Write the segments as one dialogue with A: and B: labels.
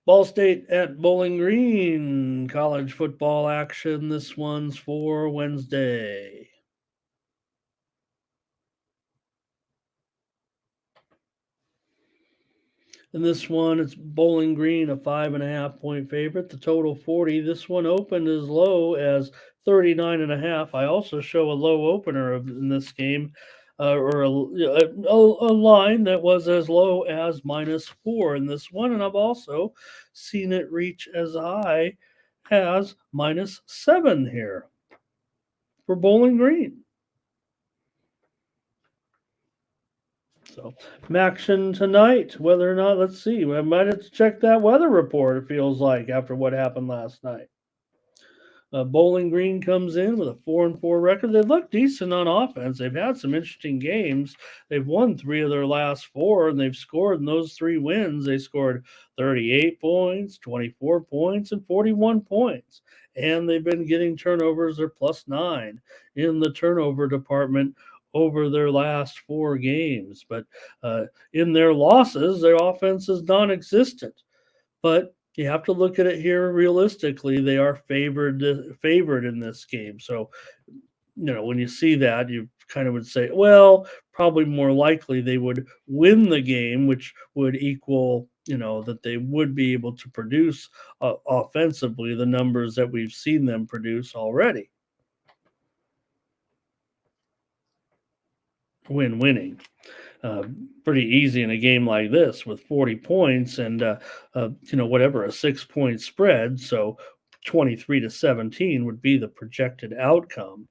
A: Ball State at Bowling Green. College football action. This one's for Wednesday. In this one, it's Bowling Green, a 5.5 point favorite. The total 40. This one opened as low as 39.5. I also show a low opener in this game, or a line that was as low as -4 in this one, and I've also seen it reach as high as -7 here for Bowling Green. So, action tonight. Whether or not, let's see, we might have to check that weather report. It feels like after what happened last night. Bowling Green comes in with a 4-4 record. They look decent on offense. They've had some interesting games. They've won 3 of their last 4, and they've scored in those 3 wins. They scored 38 points, 24 points, and 41 points. And they've been getting turnovers. They're +9 in the turnover department over their last 4 games. But in their losses, their offense is non-existent. But you have to look at it here realistically. They are favored in this game. So, when you see that, you kind of would say, well, probably more likely they would win the game, which would equal, that they would be able to produce offensively the numbers that we've seen them produce already. Winning. Pretty easy in a game like this with 40 points and whatever, a 6-point spread. So 23-17 would be the projected outcome.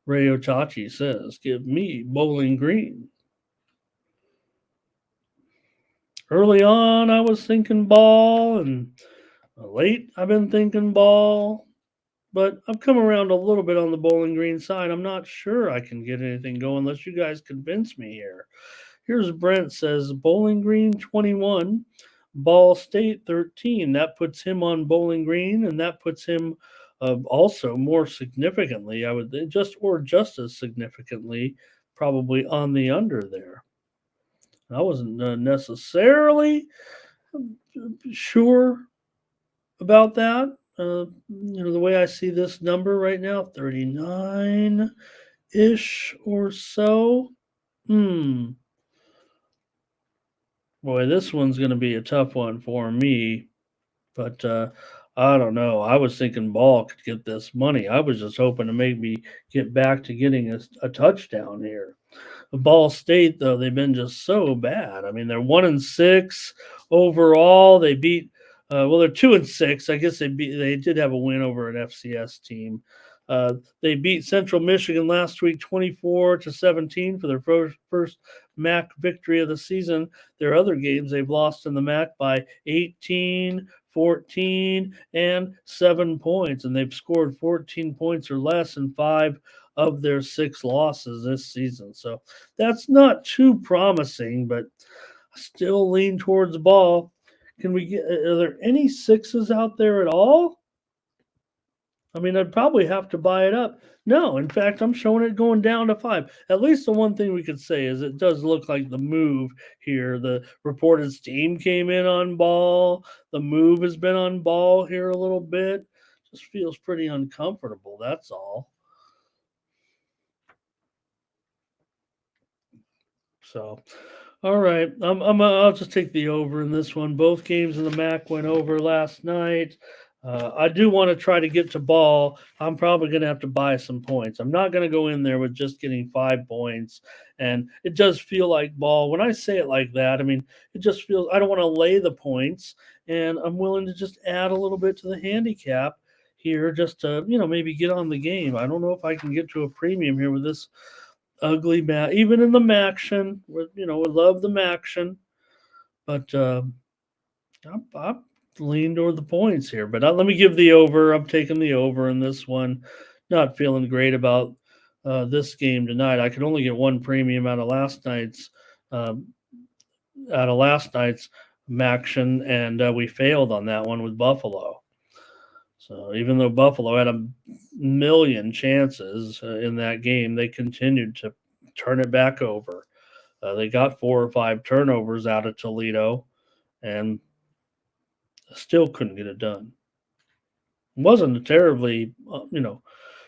A: Ray Otachi says, "Give me Bowling Green." Early on, I was thinking ball, and late, I've been thinking ball. But I've come around a little bit on the Bowling Green side. I'm not sure I can get anything going unless you guys convince me here. Here's Brent says Bowling Green 21, Ball State 13. That puts him on Bowling Green, and that puts him also more significantly, I would just as significantly, probably on the under there. I wasn't necessarily sure about that. The way I see this number right now, 39 ish or so. Boy, this one's going to be a tough one for me. But I don't know. I was thinking ball could get this money. I was just hoping to maybe get back to getting a touchdown here. Ball State, though, they've been just so bad. I mean, they're 1-6 overall. They beat, they're 2-6. I guess they did have a win over an FCS team. They beat Central Michigan last week 24-17 for their first MAC victory of the season. Their other games they've lost in the MAC by 18, 14, and 7 points, and they've scored 14 points or less in 5 of their 6 losses this season. So that's not too promising, but I still lean towards ball. Are there any 6s out there at all? I mean, I'd probably have to buy it up. No, in fact, I'm showing it going down to 5. At least the one thing we could say is it does look like the move here. The reported steam came in on ball. The move has been on ball here a little bit. Just feels pretty uncomfortable. That's all. So, all right, I'll just take the over in this one. Both games in the MAC went over last night. I do want to try to get to ball. I'm probably going to have to buy some points. I'm not going to go in there with just getting 5 points. And it does feel like ball. When I say it like that, I mean, it just feels I don't want to lay the points. And I'm willing to just add a little bit to the handicap here just to, maybe get on the game. I don't know if I can get to a premium here with this ugly mat, even in the Maction. We love the Maction. But I'm lean toward the points here, but let me give the over. I'm taking the over in this one. Not feeling great about this game tonight. I could only get one premium out of last night's Maction, and we failed on that one with Buffalo. So even though Buffalo had a million chances in that game, they continued to turn it back over. They got 4 or 5 turnovers out of Toledo, and Still couldn't get it done. It wasn't a terribly,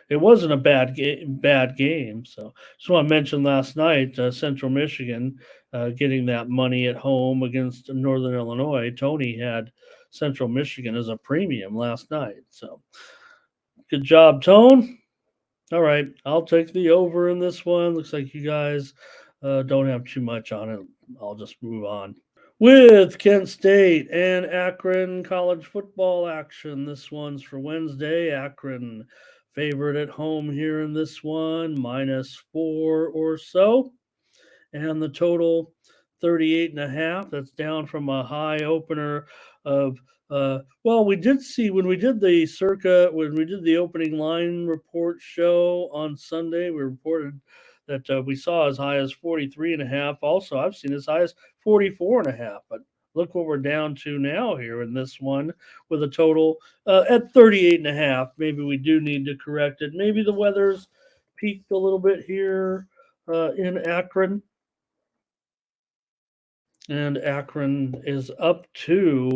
A: it wasn't a bad game. So just want to mention last night, Central Michigan getting that money at home against Northern Illinois. Tony had Central Michigan as a premium last night. So good job, Tone. All right, I'll take the over in this one. Looks like you guys don't have too much on it. I'll just move on. With Kent State and Akron college football action. This one's for Wednesday. Akron favorite at home here in this one, -4 or so. And the total 38 and a half. That's down from a high opener of well, we did see when we did the opening line report show on Sunday, we reported that we saw as high as 43 and a half. Also, I've seen as high as 44 and a half, but look what we're down to now here in this one with a total at 38 and a half. Maybe we do need to correct it. Maybe the weather's peaked a little bit here in Akron, and Akron is up to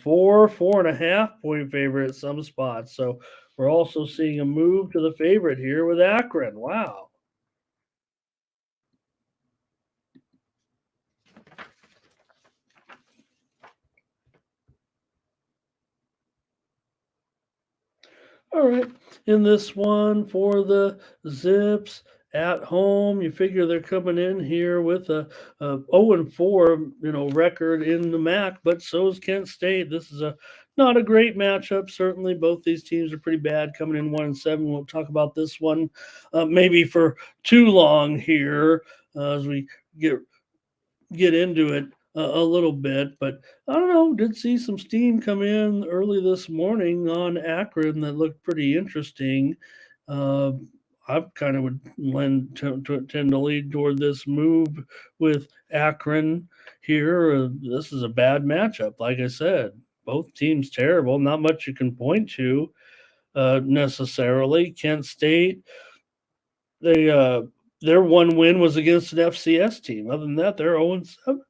A: 4.5 point favorite at some spots. So we're also seeing a move to the favorite here with Akron. Wow. All right. In this one for the Zips at home, you figure they're coming in here with a 0-4, record in the MAC, but so is Kent State. This is a not a great matchup. Certainly, both these teams are pretty bad, coming in 1-7. We'll talk about this one maybe for too long here as we get into it a little bit, but I don't know. Did see some steam come in early this morning on Akron that looked pretty interesting. Uh, I kind of would tend to lead toward this move with Akron here. This is a bad matchup, like I said. Both teams terrible. Not much you can point to necessarily. Kent State, they their one win was against an FCS team. Other than that, they're 0-7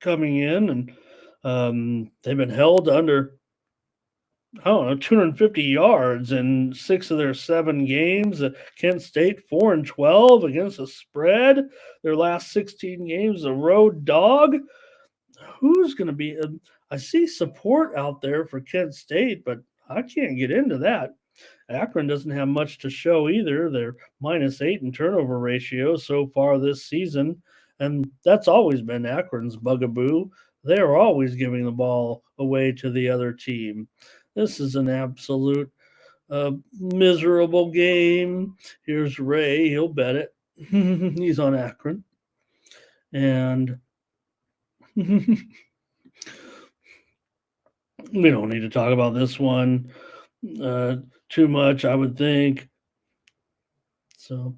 A: coming in, and they've been held under, I don't know, 250 yards in 6 of their 7 games. Kent State 4-12 against the spread. Their last 16 games, a road dog. Who's going to be? I see support out there for Kent State, but I can't get into that. Akron doesn't have much to show either. They're -8 in turnover ratio so far this season, and that's always been Akron's bugaboo. They're always giving the ball away to the other team. This is an absolute miserable game. Here's Ray. He'll bet it. He's on Akron. And we don't need to talk about this one too much, I would think. So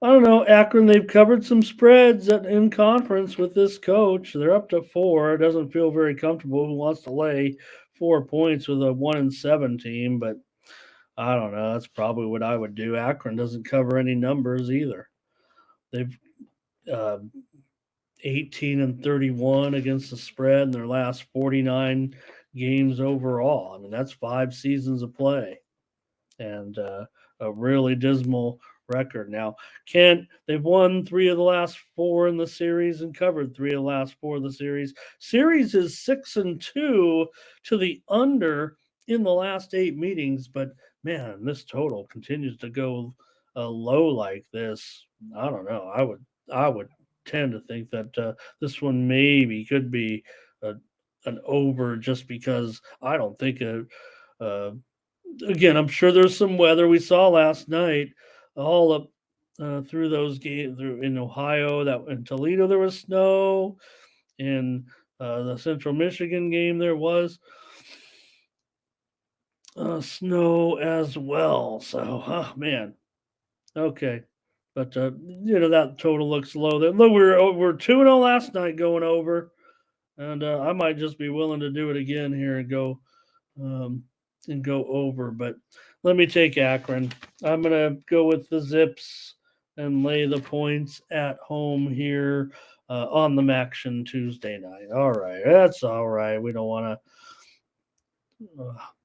A: I don't know. Akron, they've covered some spreads in conference with this coach. They're up to 4. It doesn't feel very comfortable. Who wants to lay 4 points with a 1-7 team? But I don't know. That's probably what I would do. Akron doesn't cover any numbers either. They've uh, 18-31 against the spread in their last 49 games overall. I mean, that's 5 seasons of play, and a really dismal record. Now, Kent, they've won 3 of the last 4 in the series and covered 3 of the last 4 of the series. Series is 6-2 to the under in the last 8 meetings, but man, this total continues to go low like this. I don't know. I would tend to think that this one maybe could be a, an over, just because I don't think uh, again, I'm sure there's some weather we saw last night, all up through those games through in Ohio. That in Toledo there was snow. In the Central Michigan game there was snow as well. So, oh man, okay, but that total looks low. There, look, we're 2-0 last night going over, and I might just be willing to do it again here um, and go over. But let me take Akron. I'm going to go with the Zips and lay the points at home here on the Maction Tuesday night. All right. That's all right. We don't want to. Ugh.